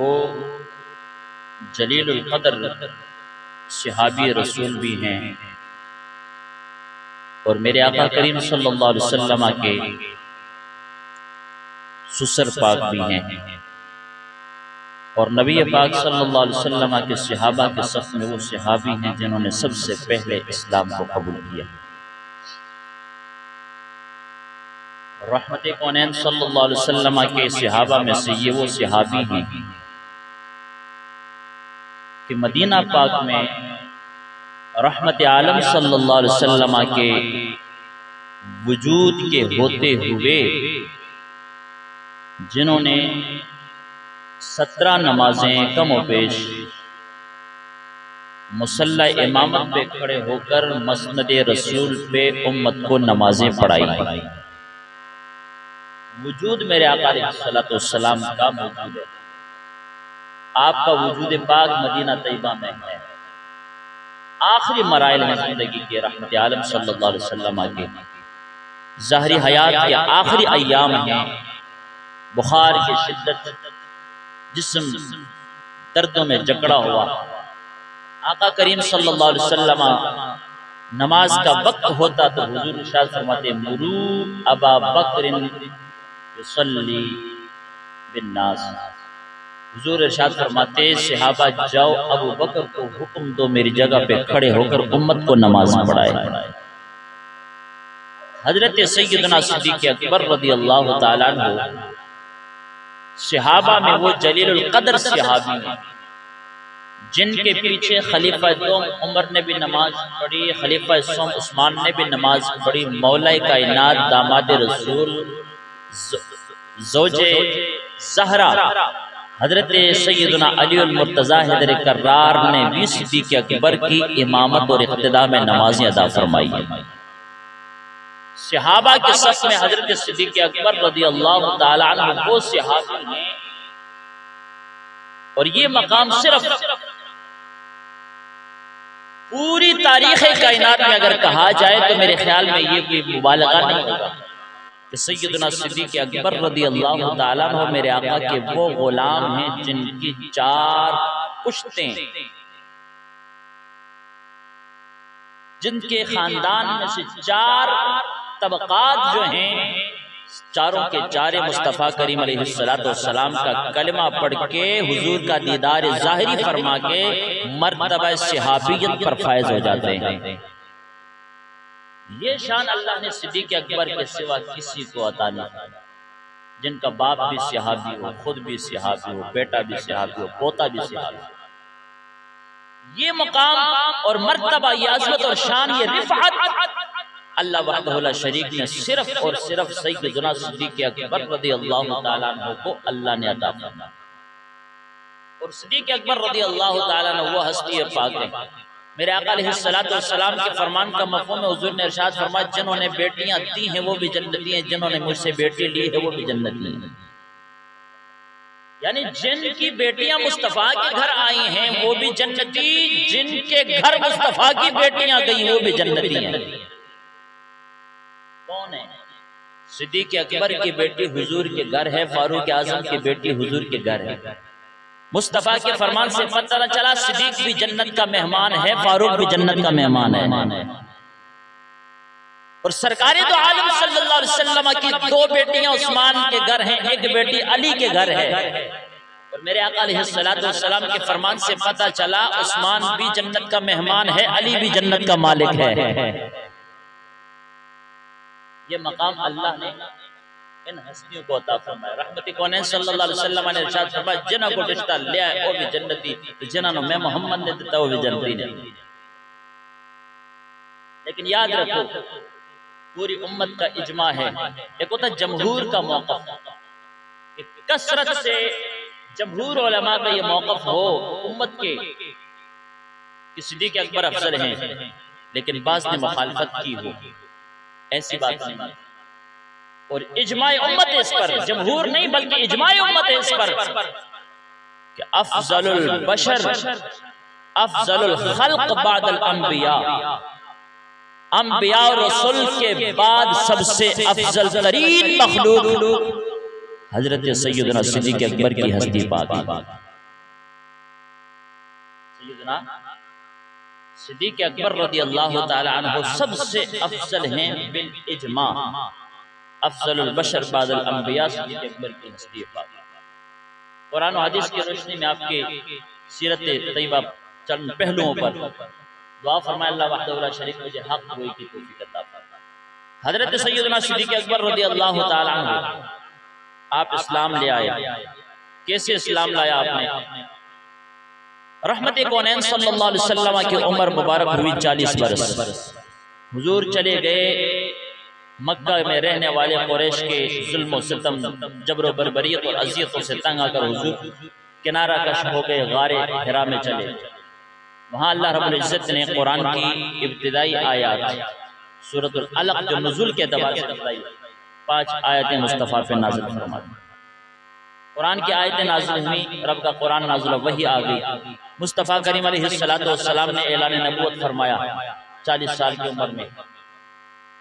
वो जलीलुल क़द्र सहाबी रसूल भी हैं और मेरे आका करीम सल्लल्लाहु अलैहि वसल्लम के सुसर पाक भी हैं और नबी पाक सल्लल्लाहु अलैहि वसल्लम के सहाबा के सफ में वो सहाबी हैं जिन्होंने सबसे पहले इस्लाम को कबूल किया। रहमत कौनैन सल्लल्लाहु अलैहि वसल्लम के सहाबा में से ये वो सहाबी हैं कि मदीना पाक में रहमत आलम सल्लल्लाहु अलैहि वसल्लम के वजूद के होते हुए जिन्होंने 17 नमाजें कम व पेश मुसल्ला इमामत पे खड़े होकर मसनद रसूल पे उम्मत को नमाजें पढ़ाई। वजूद मेरे आका अलैहिस्सलातु वस्सलाम का मौजूद है। आपका वजूद पाक मदीना तैयबा में है। आखिरी मराइल में जिंदगी के रहमत आलम सल्लल्लाहु अलैहि वसल्लम के ज़ाहरी हयात के आखिरी अय्याम हैं। बुखार की शिद्दत, जिस्म दर्दों में जकड़ा हुआ, आका करीम सल्लल्लाहु अलैहि वसल्लम नमाज का वक्त होता तो हुजूर इरशाद फरमाते मुरू अबा बकरिन युसल्ली बिन्नास। हुजूर इरशाद फरमाते सहाबा जाओ अबू बकर को हुक्म दो मेरी जगह पे खड़े होकर उम्मत को नमाज पढ़ाए। हजरत सैयदना सिद्दीक़ अकबर रज़ियल्लाहु ताला अन्हु सहाबा में वो जलीलुल क़द्र सहाबी हैं जिनके पीछे खलीफा दोम उमर ने भी नमाज पढ़ी, खलीफा सोम उस्मान ने भी नमाज पढ़ी, मौला कायनात दामाद रसूल ज़ौजे ज़हरा हजरत सैयदना अली अल मुर्तज़ा हैदर कर्रार ने भी सिद्दीक़ अकबर की इमामत और इक़्तिदा में नमाज़ें अदा फरमाई है। सहाबा के सफ में हजरत सिद्दीक़ अकबर रज़ियल्लाहु ताला अन्हु वो सहाबी हैं और ये मकाम सिर्फ पूरी तारीख़ कायनात में अगर कहा जाए तो मेरे ख्याल में ये कोई मुबालगा नहीं होगा कि सैयदना सिद्दीक़ अकबर रज़ियल्लाहु ताला अन्हु मेरे आका के वो गुलाम हैं जिनकी 4 पुश्तें, जिनके खानदान में से 4 तबक़ात जो हैं, चारों के चारे मुस्तफ़ा करीम अलैहिस्सलाम का कलमा पढ़ के हुजूर का दीदार ज़ाहिरी फरमा के मर्तबा सहाबियत पर फायज हो जाते हैं। ये शान अल्लाह ने सिद्दीक़ अकबर के सिवा किसी को अता नहीं, जिनका बाप भी सहाबी हो, खुद भी सहाबी हो, बेटा भी सहाबी हो, पोता भी सहाबी हो। ये मकाम और मर्तबा, ये अज़मत और शान, ये रिफ़अत अल्लाह वहदहु ला शरीक ने सिर्फ और सिर्फ सैयदना सिद्दीक़ अकबर रज़ियल्लाहु ताला अन्हु को अल्लाह ने अता फरमाया। और सिद्दीक़ अकबर रज़ियल्लाहु ताला अन्हु वो हस्ती पाक है। मेरे आका अलैहिस्सलातु वस्सलाम के फरमान का मफ़हूम है, हुज़ूर ने इरशाद फरमाया जिन्होंने बेटियां दी हैं वो भी जन्नती हैं, जिन्होंने मुझसे बेटी ली है वो भी जन्नती हैं। यानी जिनकी बेटियां मुस्तफ़ा के घर आई हैं वो भी जन्नती, जिनके घर मुस्तफ़ा की बेटियां गई वो भी जन्नती हैं। कौन है? सिद्दीक़ अकबर की बेटी हुजूर के घर है, फारूक आज़म की बेटी हुजूर के घर है। मुस्तफ़ा के फरमान से पता चला सिद्दीक़ भी जन्नत का मेहमान है, फारूक भी जन्नत का मेहमान है। और सरकारे दो आलम सल्लल्लाहु अलैहि वसल्लम की 2 बेटियां उस्मान के घर हैं, एक बेटी अली के घर है। और मेरे आका अलैहिस्सलातु वस्सलाम के फरमान से पता चला उस्मान भी जन्नत का मेहमान है, अली भी जन्नत का मालिक है। ये मकाम अल्लाह ने इन हस्तियों को अता फरमाया। रहमत कौनैन सल्लल्लाहु अलैहि वसल्लम ने इरशाद फरमाया जिन्ना को रिश्ता ले आए वो भी जन्नती, जिन्ना मैं मोहम्मद ने दिता वो भी जन्नती ने। लेकिन याद रखो पूरी उम्मत का इजमा है, एक होता जमहूर का मौक़िफ़, कसरत से जमहूर उलमा का ये मौक़िफ़ हो उम्मत के कि सिद्दीक़ अकबर अफजल हैं, लेकिन बाज़ ने मुखालफत की हो, ऐसी बात नहीं। और इजमाए उम्मत है इस पर, जमहूर नहीं बल्कि इजमाए उम्मत है इस पर कि अफज़लुल बशर अफज़लुल खल्क़ बादल अंबिया, अंबिया और रसूल के बाद सबसे अफजल तरीन मखलूक हजरत सैयदना सिद्दीक़ अकबर की हस्ती पाक। सैयदना सिद्दीक़ अकबर रज़ियल्लाहु ताला अन्हु सबसे अफजल हैं बिल इजमा, अफजलुल बशर बादल अंबिया सिद्दीक़ अकबर की हस्ती पाक। कुरान और हदीस की रोशनी में आपके सीरत तैयबा चंद पहलुओं पर दुआ फरमाए अल्लाह वहदहु ला शरीक मुझे हक गोई की तौफीक अता फरमाए। हजरत सैयदना सिद्दीक़ अकबर रज़ियल्लाहु ताला अन्हु आप इस्लाम ले आए। कैसे इस्लाम लाया आपने? रहमत कौनैन सल्लल्लाहु अलैहि वसल्लम की उम्र मुबारक हुई 40 बरस। हुजूर चले गए मक्का में रहने वाले कुरैश के जुल्म सितम, जबर बरबरियत और अजियतों से तंग आकर हुजूर किनारा कश हो गए, गारे हिरा में चले। वहाँ अल्लाह रब्बुल इज्जत ने कुरान की इब्तिदाई आयत सूरतुल अलक जो नुज़ुल के एतबार से बताई 5 आयतें मुस्तफ़ा पे नाज़िल फरमा दी। कुरान की आयतें नाज़िल हुई, रब का कुरान नाज़िल, वही आ गई। मुस्तफ़ा करीम अलैहिस्सलातु वस्सलाम ने ऐलान नबूवत फरमाया 40 साल की उम्र में।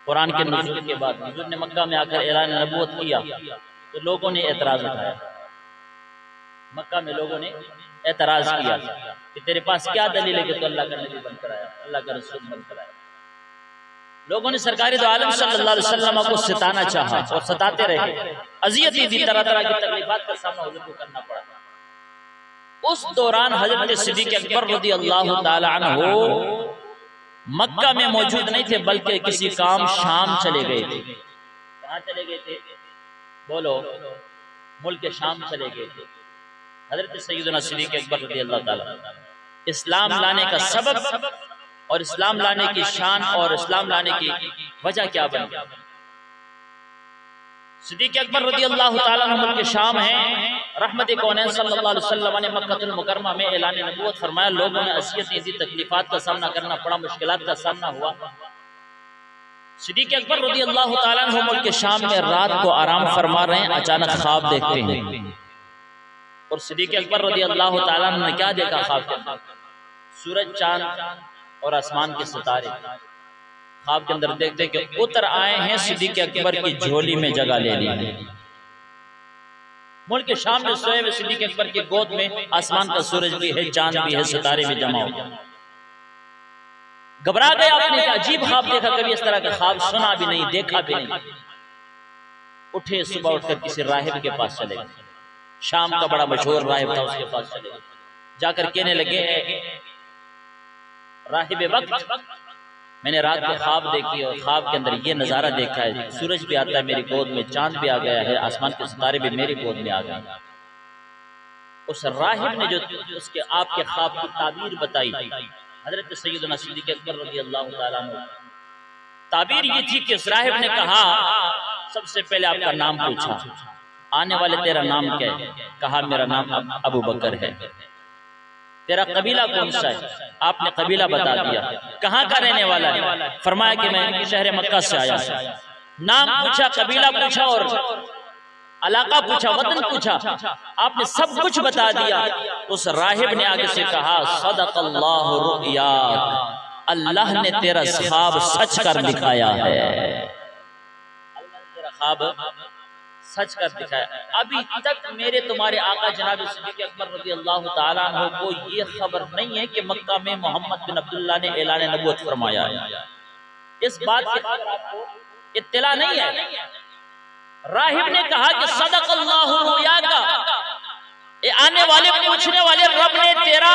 कुरान के नुज़ूल के बाद हुजूर ने मक्का में आकर ऐलान नबूवत किया तो लोगों ने एतराज़ उठाया। मक्का में लोगों ने एतराज़ किया कि तेरे पास क्या दलील है कि तू अल्लाह का नबी बनकर आया, अल्लाह का रसूल बनकर आया। लोगों ने सरकार दो आलम सल्लल्लाहु अलैहि वसल्लम को सताना चाहा और सताते रहे। अज़ियत दी, तरह तरह की तकलीफात का सामना हुजूर को करना पड़ा। उस दौरान हजरत सिद्दीक़ अकबर रज़ियल्लाहु ताला अन्हु मक्का में मौजूद नहीं थे, बल्कि किसी काम शाम चले गए थे। कहाँ चले गए थे? बोलो। मुल्क के शाम चले गए थे। हजरत सैयदना सिद्दीक़ अकबर रज़ियल्लाहु ताला इस्लाम लाने का सबब और इस्लाम लाने की शान और इस्लाम लाने की वजह क्या बनी? सिद्दीक़ अकबर रज़ियल्लाहु ताला अन्हु मुल्क के शाम हैं। रहमत कौनैन सल्लल्लाहु अलैहि वसल्लम ने मक्कतुल मुकर्रमा में ऐलान नबूवत फरमाया। लोगों ने अज़ियत दी, तकलीफात का सामना करना पड़ा, मुश्किलात का सामना हुआ। सिद्दीक़ अकबर रज़ियल्लाहु ताला अन्हु मुल्क के शाम में रात को आराम फरमा रहे हैं, अचानक ख्वाब देखते हैं। और सिद्दीक़ अकबर रज़ियल्लाहु ताला अन्हु ने क्या देखा ख्वाब के अंदर? सूरज, चांद और आसमान के सितारे ख्वाब के अंदर देखते कि उतर आए हैं, सिद्दीक़ अकबर की झोली में जगह ले ली। मुल्क के शाम में सोए हुए सिद्दीक़ अकबर की गोद में आसमान का सूरज भी है, चांद भी है, सितारे भी जमा हो गए। घबरा गए, आपने एक अजीब ख्वाब देखा, कभी इस तरह का ख्वाब सुना भी नहीं, देखा भी नहीं। उठे, सुबह उठकर किसी राहिब के पास चले गए। शाम का बड़ा मशहूर राहिब था, उसके पास चले गए। जाकर कहने लगे, राहिब वक्त, मैंने रात को ख्वाब देखी और ख्वाब के अंदर ये नज़ारा देखा है, सूरज भी आता है मेरी गोद में, चांद भी आ गया है, आसमान के सितारे भी मेरी गोद में आ गए। उस राहिब ने जो उसके आपके ख्वाब की ताबीर बताई, हजरत सैयदना सिद्दीक़ अकबर रज़ियल्लाहु ताला अन्हु, ताबीर ये थी कि इस राहिब ने कहा, सबसे पहले आपका नाम पूछा, आने वाले तेरा नाम क्या है? कहा मेरा नाम अबू बकर है। तेरा कबीला कौन सा है? आपने कबीला बता दिया। कहाँ का रहने वाला है? फरमाया कि मैं शहर मक्का से आया। नाम पूछा, कबीला पूछा और इलाका पूछा, वतन पूछा, आपने सब कुछ बता दिया। उस राहिब ने आगे से कहा, सदक़ल्लाहु रुय्याक, अल्लाह ने तेरा ख्वाब सच कर दिखाया है। अल्लाह ने तेरा ख्वाब सच कर दिखाया। अभी तक मेरे तुम्हारे आका जनाब सिद्दीक़ अकबर रज़ियल्लाहु ताला अन्हु को ये खबर नहीं है कि मक्का में मोहम्मद बिन अब्दुल्लाह ने ऐलान नबूवत फरमाया है। इस बात की आपको इत्तला नहीं है। राहिब ने कहा कि सदक़ल्लाहु रुय्याका, आने वाले पूछने वाले रब ने तेरा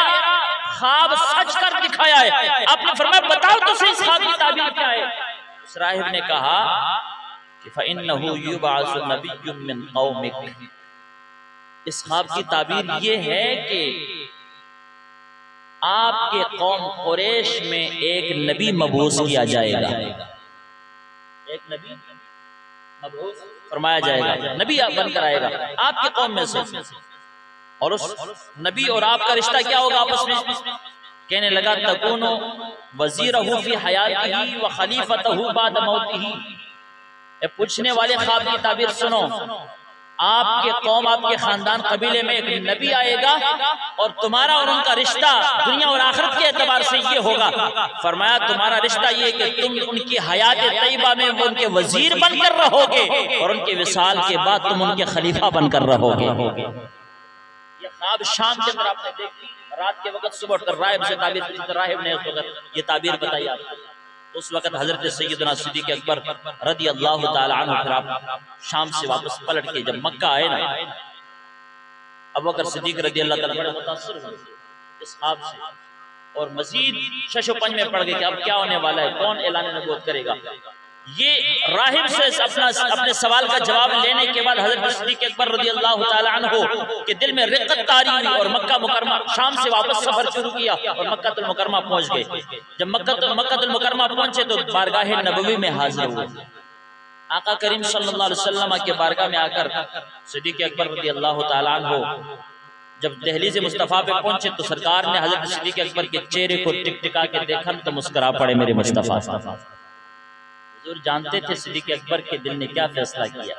ख्वाब सच कर दिखाया है। आपने फरमाया बताओ तो सही ख्वाब की ताबीर क्या है? उस राहिब ने कहा फ़इन्नहु युबअसु नबिय्युम मिन क़ौमिक, इस ख्वाब की ताबीर ये है कि आपके कौम कुरैश में एक नबी मबूस किया जाएगा, एक नबी मबूस फरमाया जाएगा, नबी बनकर आएगा आपके कौम में से। और उस नबी और आपका रिश्ता क्या होगा आपस में? कहने लगा तकूनु वज़ीरहु फ़ी हयातिही व खलीफतहु बाद मौतिही। पूछने वाले ख्वाब की ताबीर सुनो, आपके कौम, आपके खानदान, कबीले में एक नबी आएगा और तुम्हारा और उनका रिश्ता दुनिया और आखिरत के एतबार से ये होगा। फरमाया तुम्हारा रिश्ता ये कि तुम उनकी हयात तैयबा में उनके वजीर बनकर रहोगे और उनके विसाल के बाद तुम उनके खलीफा बनकर रहोगे। ये ख्वाब शाम के अंदर आपने देखी, रात के वक्त सुबह उठकर राहिब से ताबीर की, राहिब ने उस वक्त ये ताबीर बताई आपको। उस वक्त हजरत सैयदना सिद्दीक़ अकबर रज़ी अल्लाह ताला अन्हु फिर आप शाम से वापस पलट के जब मक्का आए ना, अबू बकर सिद्दीक़ रज़ी अल्लाह ताला बड़े मुतासिर हुए इस ख्वाब से और मजीद शशो पंज में पड़ गए कि अब क्या होने वाला है, कौन ऐलान नबूवत करेगा। ये राहिब से अपने सवाल का जवाब लेने के बाद हजरत सिद्दीक़ अकबर रज़ी अल्लाह ताला अन्हु के दिल में रिक़्क़त तारी हुई और मक्का मुकरमा शाम से वापस सफर शुरू किया और मक्कातुल मुकरमा पहुंच गए। जब मक्कातुल मुकरमा पहुंचे तो बारगाह नबवी में हाजिर हुए। आका करीम सल्लल्लाहु अलैहि वसल्लम के बारगाह में आकर सिद्दीक़ अकबर रज़ी अल्लाह ताला अन्हु जब दहलीज़ मुस्तफ़ा पे पहुंचे तो सरकार ने हजरत सिद्दीक़ अकबर के चेहरे को टिकटिका के देखा तो मुस्कुरा पड़े मेरे मुस्तफ़ा। हुजूर जानते थे सिद्दीक़ अकबर के दिल ने क्या फैसला किया,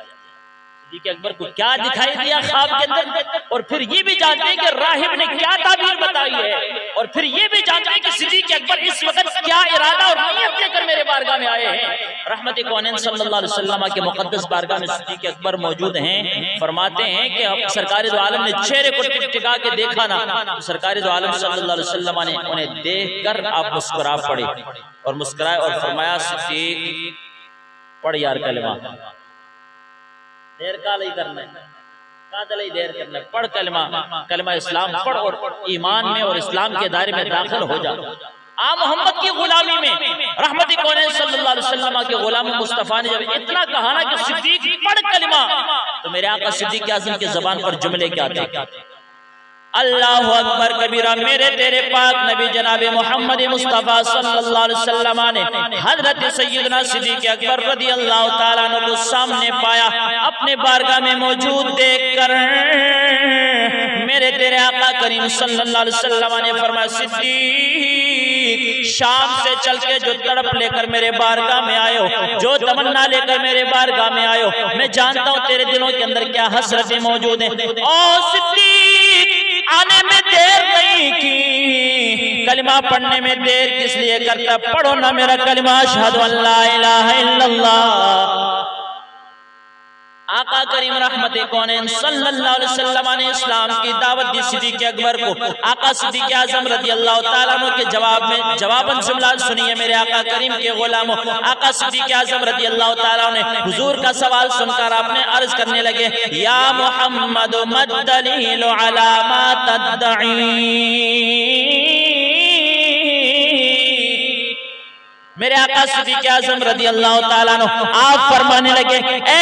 सिद्दीक़ अकबर को क्या दिखाई दिया ख्वाब के अंदर, और फिर ये भी जानते हैं कि राहिब ने क्या ताबीर बताई है, और फिर ये भी जानते हैं कि सिद्दीक़ अकबर इस वक्त क्या इरादा और नियत लेकर मेरे बारगाह में आए हैं। रहमत कौनैन सल्लल्लाहु अलैहि वसल्लम के मुक़द्दस बारगाह में सिद्दीक़ अकबर मौजूद हैं। फरमाते हैं कि सरकार दो आलम ने चेहरे को टिकटिका के देखा ना, तो सरकार दो आलम सल्लल्लाहु अलैहि वसल्लम ने उन्हें देखकर आप मुस्कुरा पड़े और मुस्कुराए और फरमाया सिद्दीक़ पढ़ यार कलमा, देर का नहीं करना है, कादल देर करना है, पढ़ कलमा, कलमा इस्लाम पढ़ और ईमान में और इस्लाम के दायरे में दाखिल हो जा। आ मोहम्मद की गुलामी में रहमत कौनैन सल्लल्लाहु अलैहि वसल्लम के गुलाम मुस्तफा ने जब इतना कहा ना कि सिद्दीक़ पढ़ कलमा, तो मेरे आका सिद्दीक़ आज़म की ज़बान पर जुमले क्या थे, अल्लाहु अकबर कबीरा। मेरे तेरे पाक नबी जनाब मोहम्मद मुस्तफ़ा सल्लल्लाहु अलैहि वसल्लम ने हजरत सैयदना सिद्दीक़ अकबर रज़ी अल्लाह ताला अन्हु को सामने पाया, अपने बारगाह में मौजूद देखकर मेरे तेरे आका करीम सल्लल्लाहु अलैहि वसल्लम ने फरमाया सिद्दीक़ शाम से चल के जो तड़प लेकर मेरे बारगाह में आए हो, जो तमन्ना लेकर मेरे बारगाह में आए हो, मैं जानता हूँ तेरे दिलों के अंदर क्या हसरतें मौजूद हैं। ओ सिद्दीक़ आने में देर नहीं की, कलिमा पढ़ने में देर किस लिए करता, पढ़ो ना मेरा कलिमा अशहदु अल्ला इलाहा इल्लल्लाह। आका करीम रहमत कौनैन सल्लल्लाहु अलैहि वसल्लम ने इस्लाम की दावत दी सिद्दीक़ अकबर को। आका सिद्दीक़ आज़म रज़ी अल्लाह ताला अन्हु के जवाब में जवाबन जुमला सुनिए मेरे आका करीम के गुलामों। आका सिद्दीक़ आज़म रज़ी अल्लाह ताला ने हुजूर का सवाल सुनकर आपने अर्ज करने लगे, या मुहम्मद मद्दलीलु अला मा तद्दई। मेरे आका सिद्दीक़ आज़म रज़ी अल्लाह ताला अन्हु आप फरमाने लगे, ए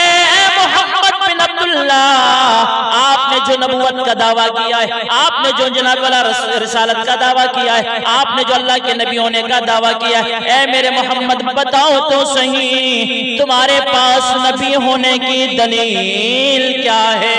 मोहम्मद बिन अब्दुल्लाह, आपने जो नबूवत का दावा किया है, आपने जो जनाब वाला रिसालत का दावा किया है, आपने जो अल्लाह के नबी होने का दावा किया है, ए मेरे मोहम्मद बताओ तो सही तुम्हारे पास नबी होने की दलील क्या है।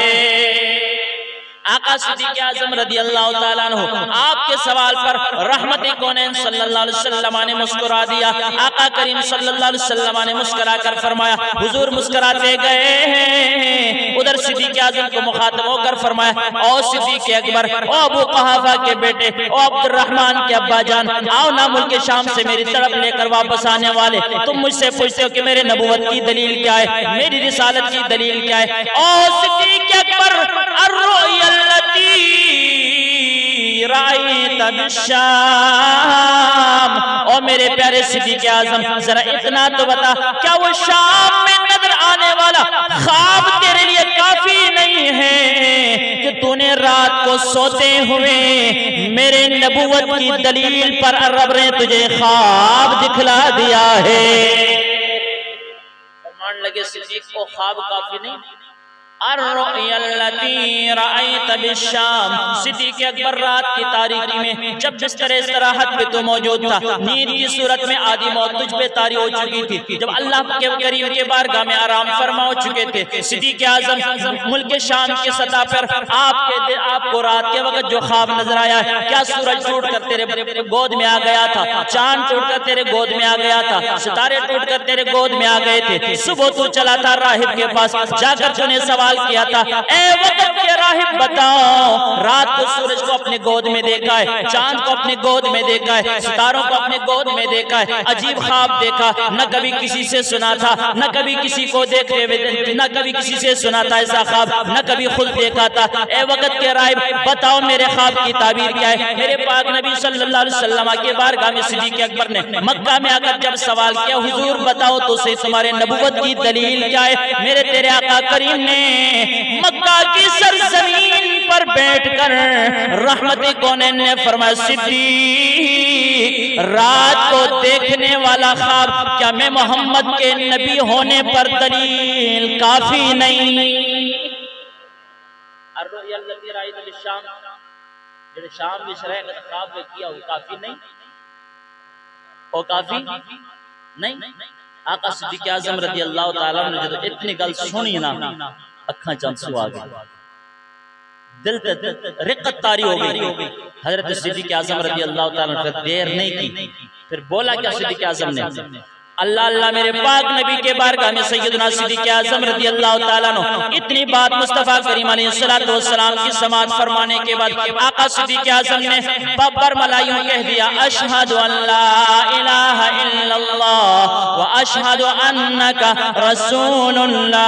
आका सिद्दीक़ आज़म रज़ी अल्लाह ताला अन्हु आपके सवाल पर रहमत कौनैन सल्लल्लाहु अलैहि वसल्लम ने मुस्कुरा दिया। आका करीम सल्लल्लाहु अलैहि वसल्लम ने मुस्कुरा कर फरमाया, हुजूर मुस्कुराते गए हैं, उधर सिद्दीक़ आज़म को मुखातब होकर फरमाया, ओ सिद्दीक़ अकबर, ओ अबू कुहाफा के बेटे, ओ अब्दुर्रहमान के अब्बा जान, आओ ना मुल्क शाम से मेरी तड़प लेकर वापस आने वाले, तुम मुझसे पूछते हो कि मेरे नबूवत की दलील क्या है, मेरी रिसालत की दलील क्या है। ओ सिद्दीक़ अकबर, अर्रुया और मेरे प्यारे सिद्दीक़ आज़म जरा इतना तो बता, क्या वो शाम में नजर आने वाला ख्वाब तेरे लिए काफी नहीं है कि तूने रात को सोते हुए मेरे नबूवत की दलील पर रब ने तुझे ख्वाब दिखला दिया है। फरमान लगे सिद्दीक़ को ख्वाब काफी नहीं, सिद्दीक़ अकबर रात की तारीकी में जब बिस्तर इस्तराहत पे तो मौजूद था, नींद की सूरत में आधी मौत तुझ पे तारी हो चुकी थी, जब अल्लाह के करीम के बारगाह में आराम फरमा हो चुके थे। सिद्दीक़ आज़म मुल्क शाम की सतह पर आपको रात के वक्त जो ख्वाब नजर आया है, क्या सूरज टूट कर तेरे गोद में आ गया था, चांद टूट कर तेरे गोद में आ गया था, सितारे टूट कर तेरे गोद में आ गए थे, सुबह तू चला था राहिब के पास, जाकर तूने सवाल सवाल किया था, ए वक्त के राहिब बताओ, रात को सूरज को अपने गोद में देखा है, चांद को अपने गोद में देखा है, सितारों को अपने गोद में देखा है, अजीब ख्वाब देखा, न कभी किसी से सुना था, न कभी किसी को देखते हुए, न कभी किसी से सुना था ऐसा ख्वाब, न कभी खुद देखा था। ए वक्त के राहिब बताओ मेरे ख्वाब की ताबीर क्या है। मेरे पाक नबी सल्लल्लाहु अलैहि वसल्लम के बारगाह में सिद्दीक़ अकबर ने मक्का में आकर जब सवाल किया, हुजूर बताओ तो सही तुम्हारे नबुव्वत की दलील क्या है। मेरे तेरे आका करीम ने मक्का की सरजमीन पर बैठकर रहमत कौनैन ने फरमाया, सिद्दीक़ रात को देखने वाला ख्वाब क्या मैं मोहम्मद के नबी होने पर दलील काफी नहीं। शाम में ख्वाब में किया वो काफी नहीं, वो काफी नहीं। आका सिद्दीक़ आज़म रज़ी अल्लाह ताला ने जो इतनी गल सुनी ना, अखा चंसू आ गई, दिल रिक्कत तारी हो गई। हजरत सिद्दीक़ आज़म रज़ी अल्लाह ताला ने देर नहीं की, फिर बोला क्या सिद्दीक़ आज़म ने, अल्लाह अल्लाह मेरे पाक नबी के बारगाह में सैयदना सिद्दीक़ आज़म रज़ी अल्लाह ताला अन्हु इतनी बात मुस्तफ़ा करीम अलैहिस्सलातु वस्सलाम की समाअत फरमाने के बाद आका सिद्दीक़ आज़म ने बरमला यूं कह दिया, अशहदु अल्ला इलाहा इल्लल्लाह व अशहदु अन्नका रसूलुल्लाह।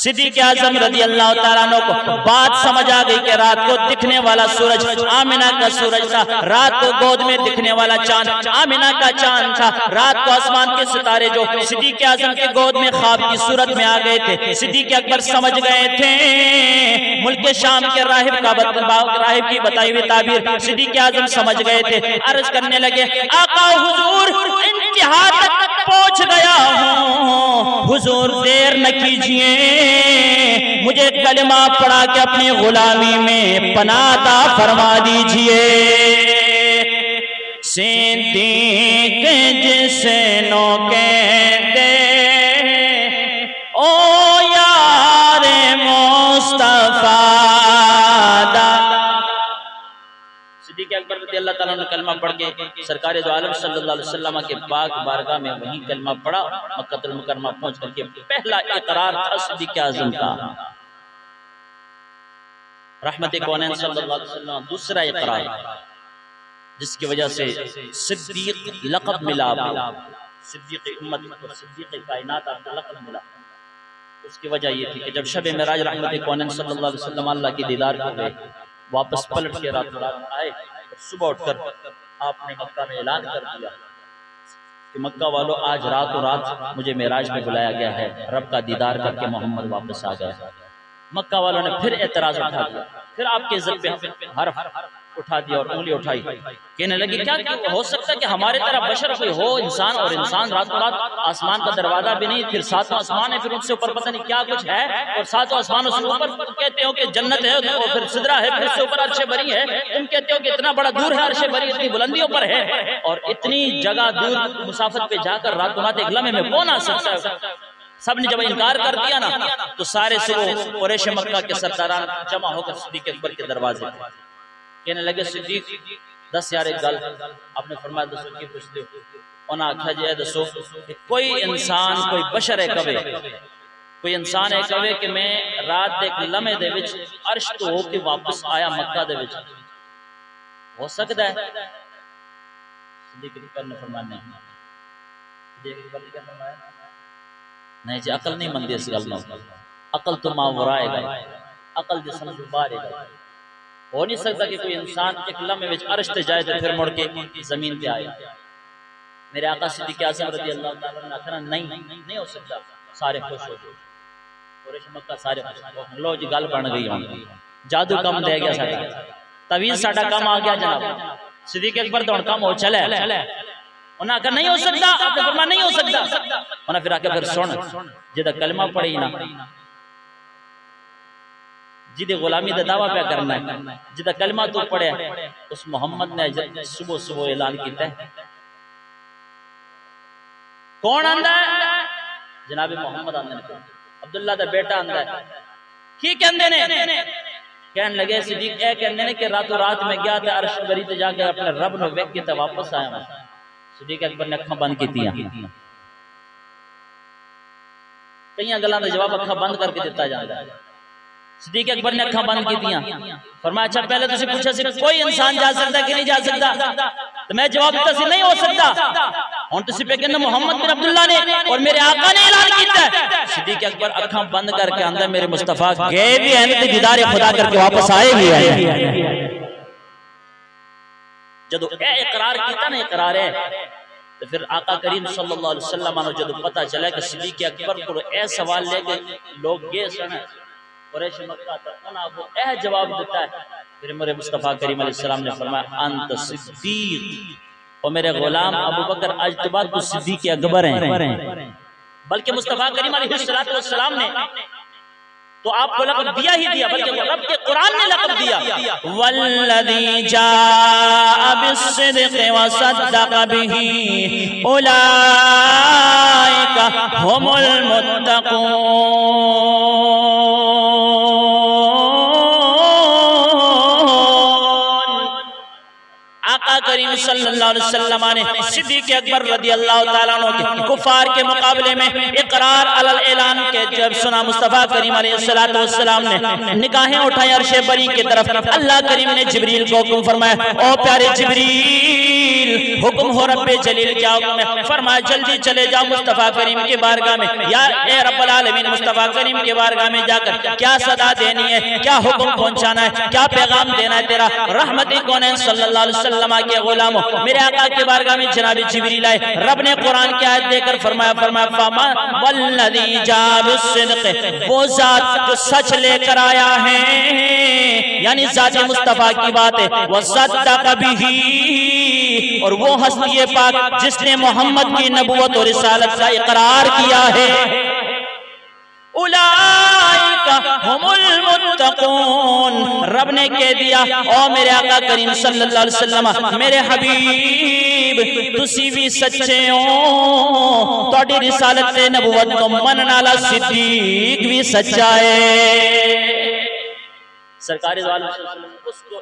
सिद्दीक़ आज़म रज़ी अल्लाह ताला अन्हु को बात समझ आ गई कि रात को दिखने वाला सूरज आमिना का सूरज था, रात को गोद में दिखने वाला चांद आमिना का चांद था, रात को आसमान के सितारे जो सिद्दीक़ आज़म के गोद में ख्वाब की सूरत में आ गए थे। सिद्दीक़ अकबर समझ गए थे, मुल्क शाम के राहिब की बताई हुई ताबीर सिद्दीक़ आज़म समझ गए थे। अर्ज करने लगे, आका हुजूर इंतहा तक पहुंच गया हूँ, हुजूर देर न कीजिए, मुझे कलमा पढ़ा के अपनी गुलामी में पनाता फरमा दीजिए। सिद्दीक़ जिसे नो कहते ओ यारे मुस्तफा दा। सिद्दीक़ अकबर रज़ियल्लाहु ताला ने कलमा पढ़ के सरकार दो आलम सल्लल्लाहु अलैहि वसल्लम के पाक बारगाह में वही कलमा पढ़ा। मक्कातुल मुकर्रमा पहुंच करके पहला इकरार था सिद्दीक़ आज़म का, रहमत कौनैन सल्लल्लाहु अलैहि वसल्लम दूसरा इकरार, जिसकी वजह से सिद्दीक़ लक़ब मिला, सिद्दीक़ उम्मत और सिद्दीक़ कायनात का लक़ब मिला। उसकी वजह ये थी कि जब शब मेराज रहमत कौनैन सल्लल्लाहु अलैहि वसल्लम अल्लाह की दीदार को गए, वापस पलट के रात आए, सुबह उठकर आपने मक्का में ऐलान कर दिया कि मक्का वालों आज रात मुझे मेराज में बुलाया गया है, रब का दीदार करके मोहम्मद वापस आ गया। मक्का वालों ने फिर एतराज उठा दिया, फिर आपके इज्जत पे हर्फ उठा दिया और उंगली उठाई, कहने लगी क्या हो सकता है कि हमारे तरह बशर कोई हो इंसान, और इंसान रातों रात आसमान का दरवाजा भी नहीं, फिर सातों आसमान है, फिर उनसे ऊपर पता नहीं क्या कुछ है, और सातों आसमानों से ऊपर कहते हो कि जन्नत है, और फिर सिदरा है, फिर उससे ऊपर अर्शे बरी है, तुम कहते हो कि इतना बड़ा दूर है अर्शे बरी, इतनी बुलंदियों पर है, और इतनी जगह दूर मुसाफत पे जाकर रातों रात एक लम्हे में कौन आ सकता है। सबने जब इनकार कर दिया ना, तो सारे सुबह कुरैश मक्का के सरदारान जमा होकर सिद्दीक़ अकबर के दरवाजे पे कहने लगे, सिद्दीक़ दस यार एक गल आपने फरमाया दसो की पूछते हो, उन्हें आख्या जी दसो कि कोई इंसान कोई बशर है कवे, कोई इंसान है कवे कि मैं रात एक लम्हे दे विच अर्श तो हो के वापस आया मक्का दे विच, हो सकता है? सिद्दीक़ अकबर ने फरमाया नहीं जी, अकल नहीं मंदी इस गल में, अकल तो मावराएगा, अकल जिसम बारेगा, हो नहीं सकता कि कोई इंसान एक लम्हे में अर्श पे जाए तो फिर मुड़ के जमीन पे आए। मेरे आका सिद्दीक़ आज़म रज़ी अल्लाह ताला ने आखना नहीं हो सकता। सारे खुश हो गए, कुरैश मक्का सारे खुश हो गए, लो जी गल बन गई, जादू कम दे गया साडा, तवीज़ साडा कम आ गया जनाब। सिद्दीक़ अकबर तो कम हो चले, उन्हें आखा नहीं हो सकता, आपने फरमाया नहीं हो सकता, उन्हें फिर आके फिर सुन जिदा कलमा पढ़ी ना, जिदे गुलामी का दावा पे करना है, जिदा कलमा तू पढ़े, उस मोहम्मद ने सुबह सुबह ऐलान किया कौन आंदा है? जनाब मोहम्मद आंदे ने, अब्दुल्ला दा बेटा आंदा है। की कहंदे ने? कहने लगे सिद्दीक़ ए कहंदे ने कि रातों रात में गया था अर्श बरी ते जाके अपने रब नु वेख के ते वापस आया मैं। सिद्दीक़ अकबर ने अखां बंद कीतियां। कई गल्लां दा जवाब अखां बंद करके दिता जाता है। सिद्दीक़ अकबर ने अखां बंद कीतियां। फरमाया अच्छा पहले तुसी पूछा सी कोई इंसान जा सकता कि नहीं जा सकता, तो मैं जवाब दिता सी नहीं हो सकता। हुण तुसी पे कहंदे मोहम्मद बिन अब्दुल्लाह ने और मेरे आका ने ऐलान कीता है। सिद्दीक़ अकबर अखां बंद करके आंदा मेरे मुस्तफा गए भी हैं ते दीदार खुदा करके वापस आए भी हैं। जदों ए इकरार कीता ना, इकरार है, तो फिर आका करीम सल्लल्लाहु अलैहि वसल्लम ने जब पता चला कि सिद्दीक़ अकबर को ए सवाल लेके लोग गए सन कुरैश मक्का तक, उन्होंने वो ए जवाब देता है। फिर मेरे मुस्तफ़ा करीम अलैहि सलाम ने फरमाया अंत सिद्दीक़, और मेरे गुलाम अबू बकर आज के बाद तो सिद्दीक़ अकबर हैं। बल्कि मुस्तफ़ा करीम अलैहि सलाम ने तो आपको लक़ब दिया ही दिया, बल्कि रब के कुरान ने लक़ब दिया वल्लज़ी जाअ बिस्सिद्क़ व सद्दक़ बिही उलाइका हुमुल मुत्तक़ून। आका करीम सल्लल्लाहु अलैहि वसल्लम ने सिद्दीक़ अकबर रज़ियल्लाहु ताला अन्हु के कुफार के मुकाबले में इकरार अलल ऐलान के जब सुना, मुस्तफ़ा करीम अलैहिस्सलाम ने निगाहें उठाई अर्श बरी की तरफ। अल्लाह करीम ने जिब्रील को हुक्म फरमाया, ओ प्यारे जिब्रील हुक्म हो रब्बे जलील क्या हुक्म है? फरमाया जल्दी चले जाओ मुस्तफ़ा करीम के बारगाह में। या ए रब्बुल आलमीन मुस्तफ़ा करीम के बारगाह में जाकर क्या सदा देनी है, क्या हुक्म पहुंचाना है, क्या पैगाम देना है तेरा? रहमत कौनैन सल्लल्लाहु अलैहि वसल्लम के गुलामों मेरे आका के बारगाह में जनाब जिब्रील आए। रब ने कुरान की आयत देकर फरमाया वल्लज़ी जाअ बिस्सिद्क़, वो जात जो सच लेकर आया है, यानी ज़ाते मुस्तफ़ा की बात है। वो सद्दक़ बिही, और वो हस्ती पाक जिसने मोहम्मद की नबूवत और रिसालत का इकरार किया है। उलाइका हुमुल मुत्तक़ून, रब ने कह दिया ओ मेरे आका करीम सल्लल्लाहु अलैहि वसल्लम मेरे हबीब तुसी भी सच्चे हो, तोड़ी रिसालत ते नबूवत को मनने वाला सिद्दीक भी सच्चा है। सरकारी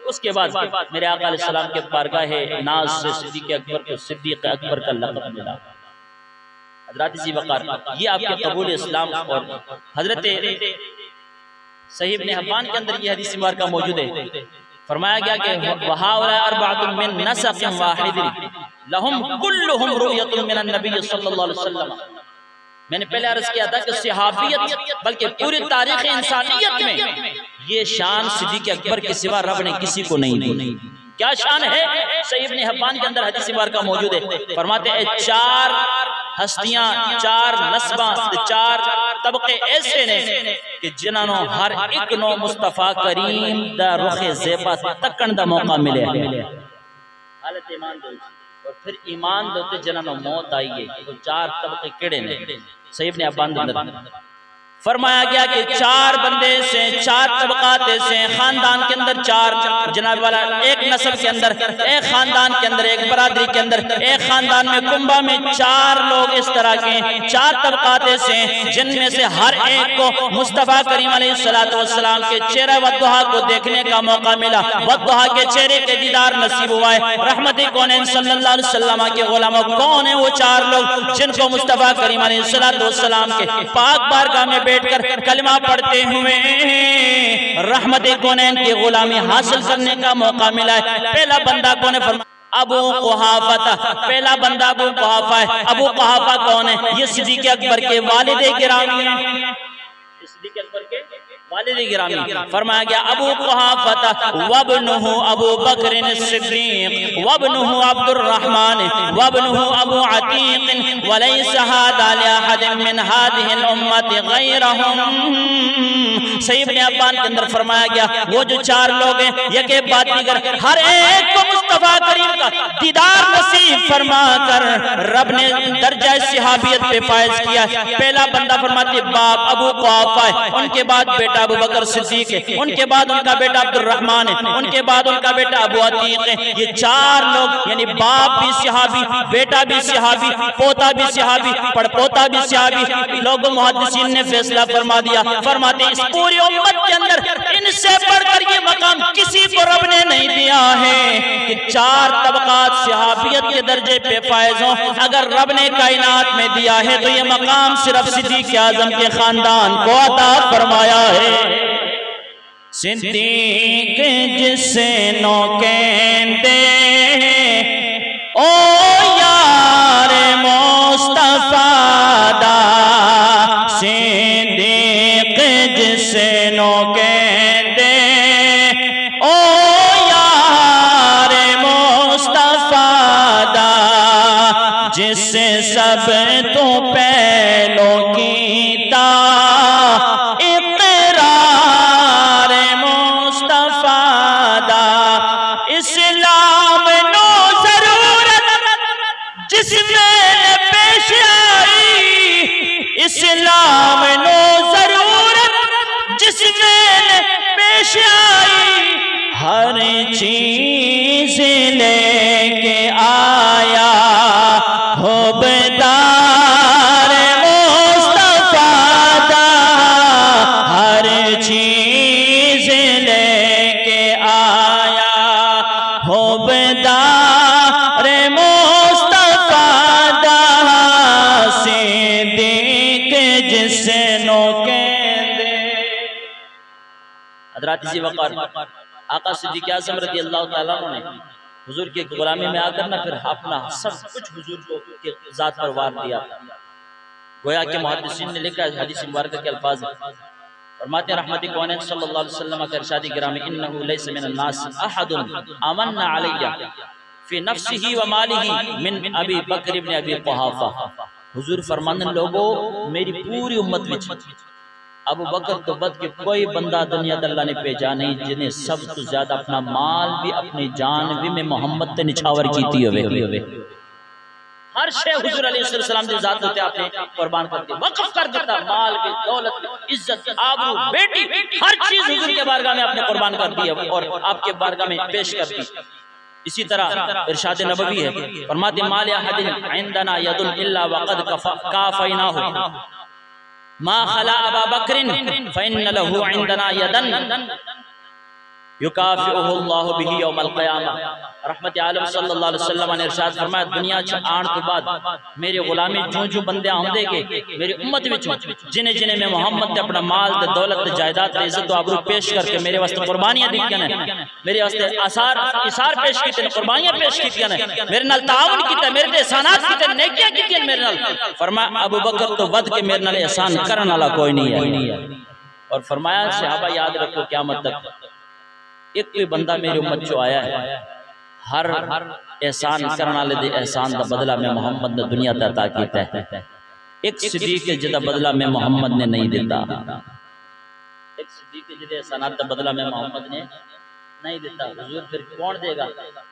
उसके बाद मेरे आका अलैहि सलाम के बारगाह नाज से सिद्दीक़ अकबर को सिद्दीक़ अकबर का लक़ब मिला। हज़रत जी वक़ार ये आपके कबूल इस्लाम और हज़रत सही इब्न हिब्बान के अंदर ये हदीस मुबारका मौजूद है। फरमाया गया कि वहाउला अरबअतुन मिन नसक़िन वाहिदिन लहुम कुल्लुहुम रुयतुन मिनन नबी सल्लल्लाहु अलैहि वसल्लम। मैंने पहले अर्ज किया था कि सहाबियत बल्कि पूरी तारीख़ इंसानियत में ये शान सिद्दीक़ अकबर के सिवा रब ने किसी को नहीं दी। क्या शान है? सही इब्न हिब्बान के अंदर हदीस मुबारका मौजूद है। फरमाते हैं चार हस्तियां, चार नस्बां, चार तबके ऐसे ने कि जिन्होंने हर एक नो मुस्तफ़ा करीम दा रुखे ज़ेबा तकन दा मौका मिले हालत ईमान दो, और फिर ईमान दोते जिन्होंने मौत आई है। वो चार तबके केड़े ने? सही इब्न हिब्बान के अंदर फरमाया गया कि चार बंदे से, चार तबकात से, खानदान के अंदर चार जनाब वाला, एक नस्ल के अंदर, एक खानदान के अंदर, एक बरादरी के अंदर, एक खानदान में कुंबा में चार लोग इस तरह के चार तबकात से जिनमें से हर एक को मुस्तफ़ा करीम अलैहिस्सलाम के चेहरा वद्दुहा को देखने का मौका मिला। वद्दुहा के चेहरे के दीदार नसीब हुआ है। रहमत कौनैन सल्लल्लाहु अलैहि वसल्लम के गुलामों कौन है वो चार लोग जिनको मुस्तफ़ा करीम अलैहिस्सलाम के पाक बारगाह में बैठकर कलमा पढ़ते हुए रहमत कौनैन की गुलामी हासिल करने का मौका मिला है। पहला बंदा कौन है? अबू कुहाफा। पहला बंदा अबू कुहाफा है। अबू कुहाफा कौन है? ये सिद्दीक़ अकबर के वालिद गिरामी हैं। सिद्दीक़ अकबर के वालिद गिरामी। फरमाया गया अबू कुहाफा वब्नुहु अबू बकर सिद्दीक़ वब्नुहु अब्दुर्रहमान वब्नुहु अबू अतीक़ वलैसा हादा लिअहदिन मिन हादिहिल उम्मति गैरहुम। सही इब्न हिब्बान के अंदर फरमाया गया वो जो चार लोग हैं यके बाद दीगर हर एक को मुस्तफ़ा करीम का दीदार नसीब फरमा कर रब ने दर्जा सहाबियत पे फायज किया। पहला बंदा फरमाते बाप अबू कुहाफा है, उनके बाद बेटा अबू बकर सिद्दीक़ है, उनके बाद उनका बेटा अब्दुर्रहमान है, उनके बाद उनका बेटा अबू अतीक़ है। ये चार लोग यानी बाप भी सहाबी, बेटा भी सहाबी, पोता भी सहाबी, पड़पोता भी सहाबी। लोगों मुहद्दिसीन ने फैसला फरमा दिया, फरमाते इस पूरी उम्मत के अंदर इन इससे बढ़कर ये मकाम किसी को रब ने नहीं दिया है कि 4 तबकात सहाबियत के दर्जे पे फायज हो। अगर रब ने कायनात में दिया है तो ये मकाम सिर्फ सिद्दीक़ आज़म के खानदान को अता फरमाया है। सिद्दीक़ जिसे नो कहते ओ यार मुस्तफा दा, सिद्दीक़ जिसे नो कहते ओ यार मुस्तफा दा, जिससे सब तो पहलो कीता इक़रार मुस्तफा दा। इस्लाम नो जरूरत जिसमें पेश आई, इस्लाम नो जरूरत जिसमें पेश आई, हर चीज लेके आया हुबदार मुस्तफा दा, हर चीज लेके आया हुबदार मुस्तफा दा, सिद्दीक़ जिसे नो कहते। हज़रत इसी वक़्त आका सिद्दीक़ आज़म रज़ी अल्लाह तआला अन्हु ने हुजूर की गुलामी में आकर ना फिर अपना सब कुछ हुजूर को के ज़ात पर वार दिया। गोया के मुहद्दिसीन ने लिखा है हदीस मुबारक के अल्फाज फरमाते हैं रहमत कौनैन सल्लल्लाहु अलैहि वसल्लम का इरशाद गिरामी इन्नहु लैसा मिनन नास अहदुन अमन्ना अलैया फी नफ्सिही व मालिही मिन अबी बकर इब्न अबी कुहाफा। हुजूर फरमाने लोगों मेरी पूरी उम्मत विच अबू बकर तो बद के कोई बंदा दुनिया अल्लाह ने भेजा नहीं जिन्हें सब तो ज्यादा अपना माल भी अपनी जान भी में मोहम्मद ते निछावर कीती होवे। हर शे हुजूर अलैहि सलाम दी जात होते आपने कुर्बान कर दी, वक्फ कर देता, माल भी, दौलत भी, इज्जत, आबरू, बेटी, हर चीज हुजूर के बारगाह में आपने कुर्बान कर दी और आपके बारगाह में पेश कर दी। इसी तरह इरशाद नबवी है फरमाते माल अहदिन इंदना यदुन इल्ला वक़द काफैनाहु मा खला अबा बकरिन फइन्न लहु इंदना यदन युकाफिउहु अल्लाहु बिही यौमल क़यामा। रहमत आलम सल्लल्लाहु अलैहि वसल्लम ने इरशाद फरमाया दुनिया च आण तो बाद मेरे गुलामी जो जो बंदे आंदे के मेरी उम्मत विचों जिन्हें जिन्हें मैं मोहम्मद ने अपना माल ते दौलत ते जायदाद ते इज्जत आबरू पेश करके मेरे वास्ते कुर्बानियां दी ने, मेरे वास्ते आसार इसार पेश कीते ने, कुर्बानियां पेश कीतियां ने, मेरे नाल ताउन कीता, मेरे ते एहसानात कीते, नेकियां कीतियां मेरे नाल। फरमाया अबू बकर तो वद के मेरे नाल एहसान करने वाला कोई नहीं है। और फरमाया सहाबा याद रखो क़यामत तक एक कोई बंदा मेरी उम्मत जो आया है हर एहसान करने वाले दे एहसान का बदला में मोहम्मद ने दुनिया ते अता कीता है। एक सिद्दीक़ के जिदा बदला में मोहम्मद ने नहीं दिता, एक सिद्दीक़ के जिदा एहसानात का बदला में मोहम्मद ने नहीं दिता। हुजूर फिर कौन देगा?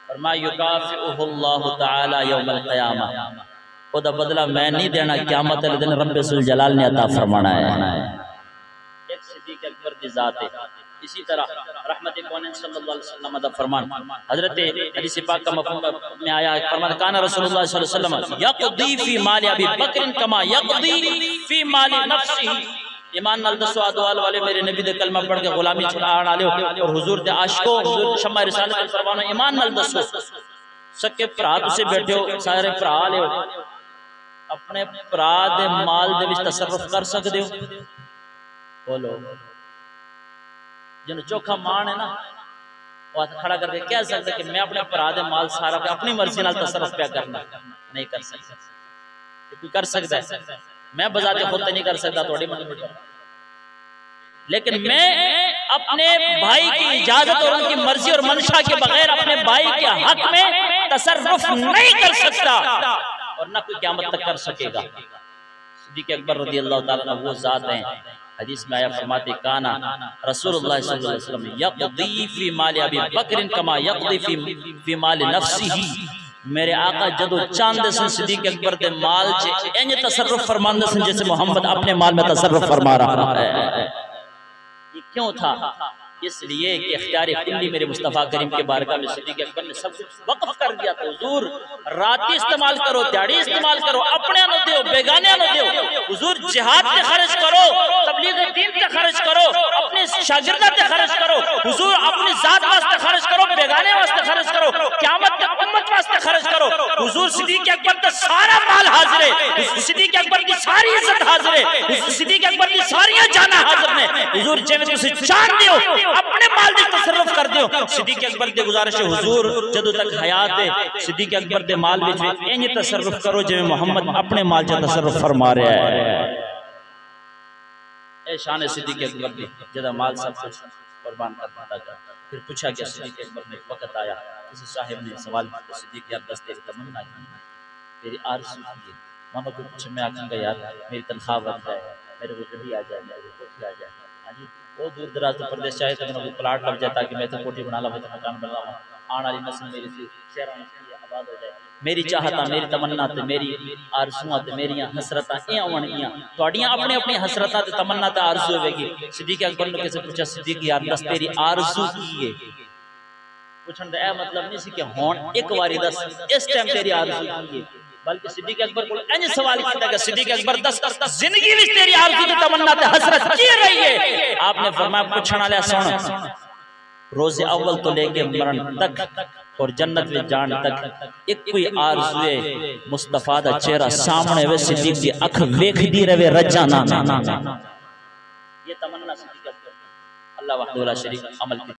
फरमाया युकाफिउहु अल्लाहु तआला यौमल क़यामा, ओदा बदला मैं नहीं देना, क़यामत वाले दिन रब्बे जुल जलाल ने अता फरमाना है। एक सिद्दीक़ अकबर दी जात है। इसी तरह रहमत कौनैन सल्लल्लाहु अलैहि वसल्लम दा फरमान हजरत हदीस पाक का मफ़हूम में आया है फरमान काना रसूलुल्लाह सल्लल्लाहु अलैहि वसल्लम यक़दी फी माल अबी बकर कमा यक़दी फी माल नफ्सिही। ईमान नाल दसो अदवाल वाले मेरे नबी दे कलमा पढ़ के गुलामी छुड़ाण आले और हुजूर दे आशिको हुजूर शम्मा रिसालत फरमानो ईमान नाल दसो सके भरा तुसे बैठे हो सारे भरा ले अपने भरा दे माल दे विच तसर्रुफ कर सकदे हो? बोलो जिन्हें चोखा मान है ना वो खड़ा करके कह सकते कि मैं अपने भरा दे माल सारा पे अपनी मर्जी नाल तसर्रुफ पे करना नहीं कर सकता। कोई कर सकता है, मैं बजाते खुद नहीं कर सकता, थोड़ी मर्जी, लेकिन मैं अपने भाई की इजाजत और उनकी मर्जी और मंशा के बगैर अपने भाई के हक में तसर्रुफ नहीं कर सकता और न कोई क़यामत तक कर सकेगा। सिद्दीक़ अकबर रज़ी अल्लाह ताला वो ज़ात हैं, हदीस में आया फरमाते काना रसूलुल्लाह सल्लल्लाहु अलैहि वसल्लम यक़दी फी माल अबी बकर कमा यक़दी फी माल नफ्सिही। मेरे आका जदों चांदे सन सिद्दीक़ अकबर दे माल च इंज तसर्रुफ फरमांदे सन जैसे मोहम्मद अपने माल में तसर्रुफ फरमा रहा है। ये क्यों था? इसलिए कि इख्तियार कुल्ली मेरे मुस्तफ़ा करीम के बारगाह में सिद्दीक़ अकबर ने सब कुछ वक्फ कर दिया था। हुजूर राती इस्तेमाल करो, दिहाड़ी इस्तेमाल करो, अपने नो दो, बेगाने नो दो, हुजूर जिहाद पे खर्च करो, तबलीग दीन पे खर्च करो, अपने शागिर्दा ते खर्च करो, हुजूर अपनी जात वास्ते खर्च करो, बेगाने वास्ते खर्च करो, क़यामत तक उम्मत वास्ते खर्च करो। हुजूर सिद्दीक़ अकबर का सारा माल हाजिर है, सिद्दीक़ अकबर की सारी इज्जत हाजिर है, सिद्दीक़ अकबर की सारी जाना हाजिर ने। हुजूर जिवें तुसीं जान दियो अपने माल दी तसर्रुफ कर दियो। सिद्दीक़ अकबर की गुजारिश है हुजूर जदों तक हयात है सिद्दीक़ अकबर दे माल विच इंज तसर्रुफ करो जिवें मोहम्मद अपने माल च तसर्रुफ फरमा रहा है। ए शान सिद्दीक़ अकबर दी जदा माल सब कुछ कुर्बान कर दिता गया। फिर पूछा गया सिद्दीक़ अकबर में वक्त आया, किसी साहिब ने सवाल किया, सिद्दीक़ यार दस तेरी तमन्ना है, तेरी आरज़ू है। मानो को कुछ मैं आखूंगा यार मेरी तनख्वाह बढ़ जाए, मेरे को गड्डी आ जाए, मेरे को कोठी आ जाए। हाँ जी, वो दूर दराज तो प्रदेश चाहे तो मेरे को प्लाट लग जाए ताकि मैं तो कोठी बना ला, तो मकान बना ला, आने वाली नस्ल मेरी शहर में आबाद हो जाए। मेरी चाहता, मेरी तमन्ना ते मेरी आरज़ूआं ते मेरियां हसरतां ए होणगियां, तुहाडियां अपनी अपनी हसरतां ते तमन्ना ते आरज़ू होवेगी। सिद्दीक़ अकबर ने किसी पूछा, सिद्दीक़ यार दस तेरी आरज़ू की है? पूछण दा मतलब नहीं सी कि हुण एक बारी दस इस टाइम तेरी आरज़ू की है, बल्कि सिद्दीक़ अकबर को इंज सवाल किया कि सिद्दीक़ अकबर दस जिंदगी में तेरी आरज़ू ते तमन्ना ते हसरत की रही है? आपने फरमाया पूछण वाला सुन, रोज़े अव्वल तो लेके मरण तक और जन्नत में जान तक एक कोई आरज़ू है मुस्तफा दा चेहरा सामने वे सिद्दीक़ दी अख वेखदी रहे रजा ना। ये तमन्ना सिद्दीक़ अकबर अल्लाह वहदहु ला शरीक अमल